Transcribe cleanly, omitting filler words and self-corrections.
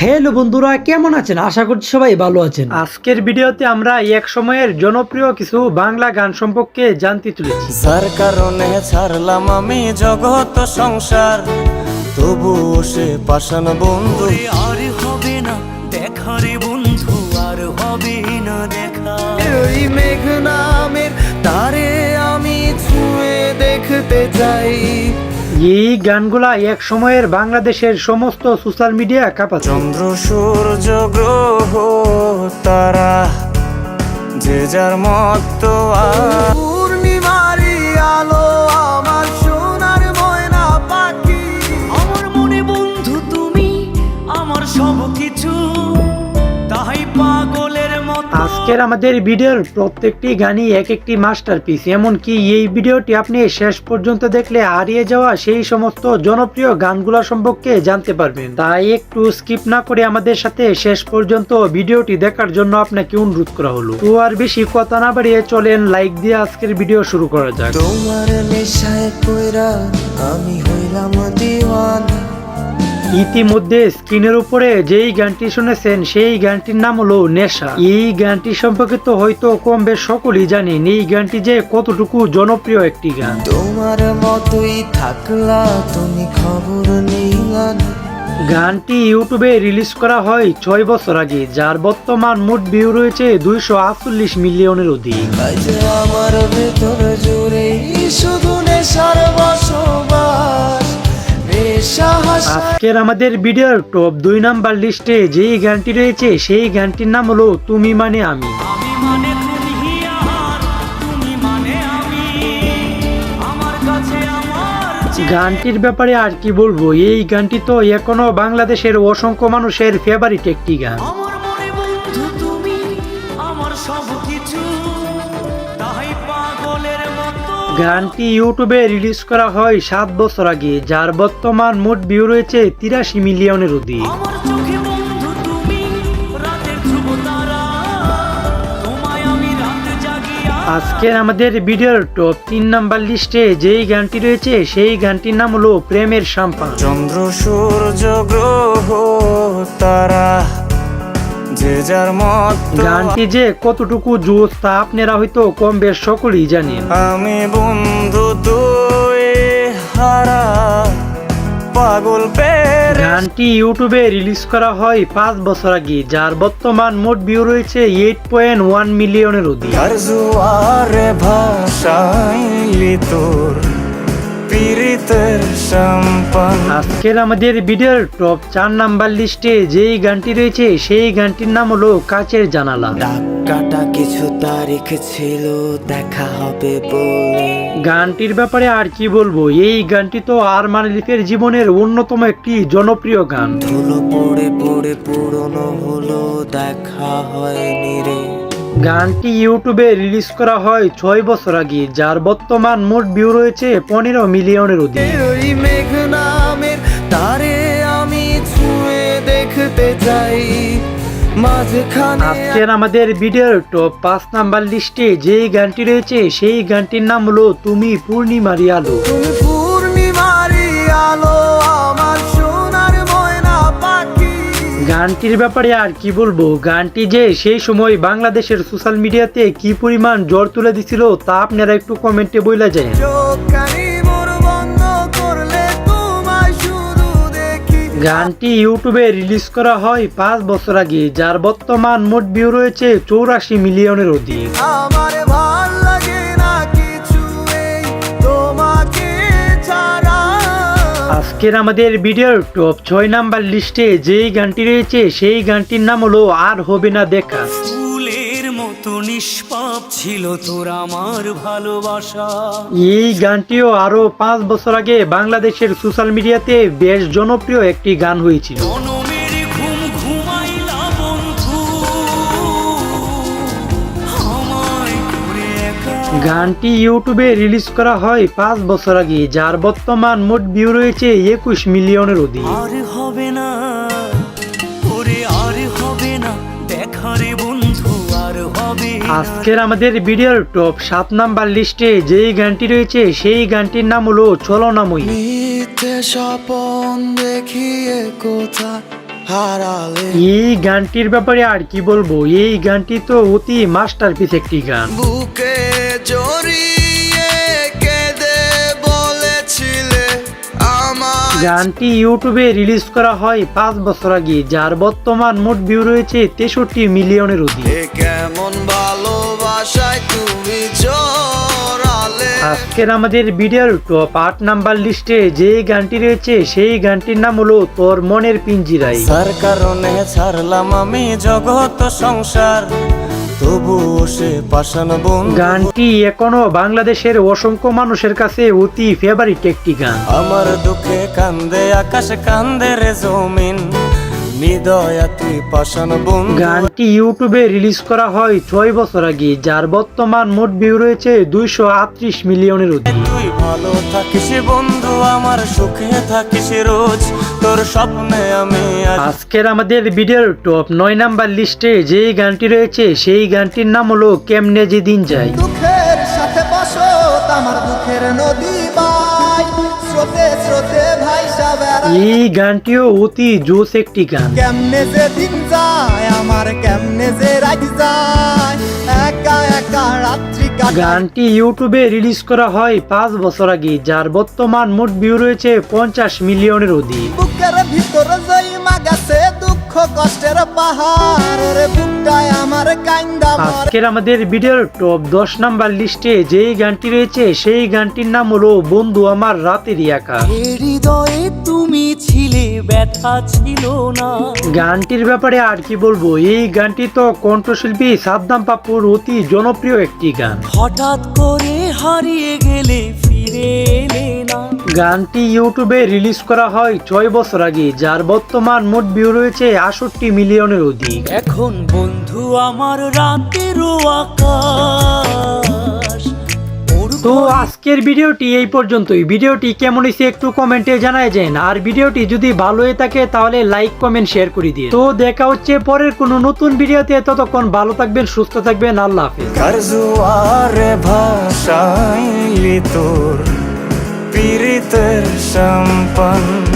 Hello বন্ধুরা, কেমন আছেন? আশা করছি সবাই ভালো আছেন। আজকের ভিডিওতে আমরা এক সময়ের জনপ্রিয় কিছু বাংলা গান সম্পর্কে জানতে চলেছি। যার কারণে ছাড়লাম আমি জগৎ সংসার, তবু সে পাষাণ বন্ধু আর হবে না দেখা রে বন্ধু, আর হবে না দেখা। ওই মেঘ নামের তারে আমি ছুঁয়ে দেখতে চাই। এই গানগুলা এক সময়ের বাংলাদেশের সমস্ত সোশ্যাল মিডিয়া কাঁপাচ্ছে। চন্দ্র সূর্য গ্রহ তারা যে যার মতো পূর্ণিমারি আলো আমার সোনার ময়না পাখি, আমার মনে বন্ধু তুমি আমার সব কিছু, তাই পাগলের মতো। আজকের আমাদের ভিডিওর প্রত্যেকটি গানই এক একটি মাস্টারপিস, এমনকি এই ভিডিওটি আপনি শেষ পর্যন্ত দেখলে হারিয়ে যাওয়া সেই সমস্ত জনপ্রিয় গানগুলা সম্পর্কে জানতে পারবেন। তাই একটু স্কিপ না করে আমাদের সাথে শেষ পর্যন্ত ভিডিওটি দেখার জন্য আপনাকে অনুরোধ করা হলো। তো আর বেশি কথা না বাড়িয়ে চলেন লাইক দিয়ে আজকের ভিডিও শুরু করা যাক। তোমার নেশায় পয়রা আমি হইলাম দিওয়ানা। ইতিমধ্যে স্ক্রিনের উপরে যেই গানটি শুনেছেন সেই গানটির নাম হলো নেশা। এই গানটি সম্পর্কে তো হয়তো কম বেশ সকলেই জানেন এই গানটি যে কতটুকু জনপ্রিয় একটি গান। তোমার মতোই থাকলা তুমি খবর নিলা না। গানটি ইউটিউবে রিলিজ করা হয় 6 বছর আগে, যার বর্তমান মোট ভিউ রয়েছে 248 মিলিয়নের অধিক। আজ আমার ভেতর জুড়ে শুধু নেশার বসবাস। আজকের আমাদের ভিডিওর টপ 2 নাম্বার লিস্টে যেই গানটি রয়েছে সেই গানটির নাম হলো তুমি মানে আমি। গানটির ব্যাপারে আর কি বলবো, এই গানটি তো এখনো বাংলাদেশের অসংখ্য মানুষের ফেভারিট একটি গান। গানটি ইউটিউবে রিলিজ করা হয় 7 বছর আগে, যার বর্তমান মোট ভিউ রয়েছে 83 মিলিয়নের অধিক। আজকের আমাদের ভিডিওর টপ 3 নাম্বার লিস্টে যেই গানটি রয়েছে সেই গানটির নাম হলো প্রেমের সাম্পান। চন্দ্র সূর্য গ্রহ তারা যে যার মতো। গানটি যে কতটুকু জোশ তা আপনারা হয়তো কম বেশ সকলেই জানেন। আমি বন্ধু তুই হারা পাগল পের। গানটি ইউটিউবে রিলিজ করা হয় 5 বছর আগে, যার বর্তমান মোট ভিউ রয়েছে 8.1 মিলিয়নের অধিক। আর জুয়ারে ভাষাইলি তোর পীড়িতের সম্পান। আজকের আমাদের ভিডিওর টপ 4 নাম্বার লিস্টে যেই গানটি রয়েছে সেই গানটির নাম হলো কাচের জানালা। টাকাটা কিছু তারিখ ছিল দেখা হবে বলে। গানটির ব্যাপারে আর কি বলবো, এই গানটি তো আরমান আলিফের জীবনের অন্যতম একটি জনপ্রিয় গান। ধুলো পড়ে পড়ে পুরনো হলো দেখা হয়নি রে। গানটি ইউটিউবে রিলিজ করা হয় 6 বছর আগে, যার বর্তমান মোট ভিউ রয়েছে 15 মিলিয়নের অধিক। ওই মেঘ নামের তারে আমি ছুঁয়ে দেখতে চাই মাঝখানে। আজকের আমাদের ভিডিওর টপ 5 নাম্বার লিস্টে যেই গানটি রয়েছে সেই গানটির নাম হলো তুমি পূর্ণিমারি আলো। তুমি পূর্ণিমারি আলো আমার সোনার ময়না পাখি। গানটির ব্যাপারে আর কি বলবো, গানটি যে সেই সময় বাংলাদেশের সোশ্যাল মিডিয়াতে কি পরিমাণ জ্বর তুলে দিছিল তা আপনারা একটু কমেন্টে বইলা যায়। গানটি ইউটিউবে রিলিজ করা হয় 5 বছর আগে, যার বর্তমান মোট ভিউ রয়েছে 84 মিলিয়নের অধিক। আমার ভাল লাগে না কিছু এই তোমাকে ছাড়া। আজকের আমাদের ভিডিওর টপ 6 নাম্বার লিস্টে যেই গানটি রয়েছে সেই গানটির নাম হলো আর হবে না দেখা। ফুলের মতো নিষ্পাপ ছিল তোর আমার ভালোবাসা। এই গানটিও আরো 5 বছর আগে বাংলাদেশের সোশ্যাল মিডিয়াতে বেশ জনপ্রিয় একটি গান হয়েছিল। গানটি ইউটিউবে রিলিজ করা হয় 5 বছর আগে, যার বর্তমান মোট ভিউ রয়েছে 21 মিলিয়নের অধিক। আর হবে না ওরে আর হবে না দেখা রে বন্ধু, আর হবে। আজকের আমাদের ভিডিওর টপ 7 নাম্বার লিস্টে যেই গানটি রয়েছে সেই গানটির নাম হলো ছলনাময়ী। মিথ্যে স্বপন দেখিয়ে কোথা হারালে এই গানটির ব্যাপারে আর কি বলবো, এই গানটি তো অতি মাস্টারপিস একটি গান। বুকে জড়িয়ে কেঁদে বলেছিলে আমার গানটি ইউটিউবে রিলিজ করা হয় 5 বছর আগে, যার বর্তমান মোট ভিউ রয়েছে 63 মিলিয়নের অধিক। এ কেমন ভালোবাসায় তুমি জড়ালে। আজকের আমাদের ভিডিওর টপ 8 নাম্বার লিস্টে যে গানটি রয়েছে সেই গানটির নাম হলো তোর মনের পিঞ্জিরায়। তার কারণে ছাড়লাম আমি জগৎ সংসার, তবুও সে পাষাণ বন্ধু। গানটি এখনো বাংলাদেশের অসংখ্য মানুষের কাছে অতি ফেভারিট একটি গান। আমার দুঃখে কান্দে আকাশ, কান্দে রে জমিন, নিদয়া তুই পাষাণ বন্ধু। গানটি ইউটিউবে রিলিজ করা হয় 6 বছর আগে, যার বর্তমান মোট ভিউ রয়েছে 238 মিলিয়নের অধিক। তুই ভালো থাকিস বন্ধু, আমার সুখে থাকিস রোজ, তোর স্বপ্নে আমি আজ। আজকের আমাদের ভিডিওর টপ 9 নাম্বার লিস্টে যে গানটি রয়েছে সেই গানটির নাম হলো কেমনে যে দিন যায়। দুঃখের সাথে বসো আমার দুঃখের নদী বাই, স্রোতে স্রোতে ভাইসা বেড়াই। এই গানটিও অতি জোস একটি গান। কেমনে যে দিন যায় আমার, কেমনে যে রাত যায়, একা একা রাত্রি কাটাই। গানটি ইউটিউবে রিলিজ করা হয় 5 বছর আগে, যার বর্তমান মোট ভিউ রয়েছে 50 মিলিয়নের অধিক। বুকের ভিতরে জইমা গেছে দুঃখ কষ্টের পাহাড়, ওরে বুকটায় আমার কাইন্দা মরে। আজকের আমাদের ভিডিওর টপ 10 নাম্বার লিস্টে যেই গানটি রয়েছে সেই গানটির নাম হলো বন্ধু আমার রাতেরই একা। হৃদয়ে তুমি ছিলে, ব্যথা ছিল না। গানটির ব্যাপারে আর কি বলবো, এই গানটি তো কণ্ঠশিল্পী সাদ্দাম পাপ্পুর অতি জনপ্রিয় একটি গান। হঠাৎ করে হারিয়ে গেলে ফিরে এলে না। গানটি ইউটিউবে রিলিজ করা হয় 6 বছর আগে, যার বর্তমান মোট ভিউ রয়েছে 68 মিলিয়নের অধিক। এখন বন্ধু আমার রাতেরও আকাশ। তো আজকের ভিডিওটি এই পর্যন্তই। ভিডিওটি কেমন হয়েছে একটু কমেন্টে জানায় যান, আর ভিডিওটি যদি ভালো হয়ে থাকে তাহলে লাইক কমেন্ট শেয়ার করে দিন। তো দেখা হচ্ছে পরের কোনো নতুন ভিডিওতে, ততক্ষণ ভালো থাকবেন, সুস্থ থাকবেন, আল্লাহ হাফেজ। কার জোয়ারে ভাষাইলি তোর পীড়িতের সম্পন্ন।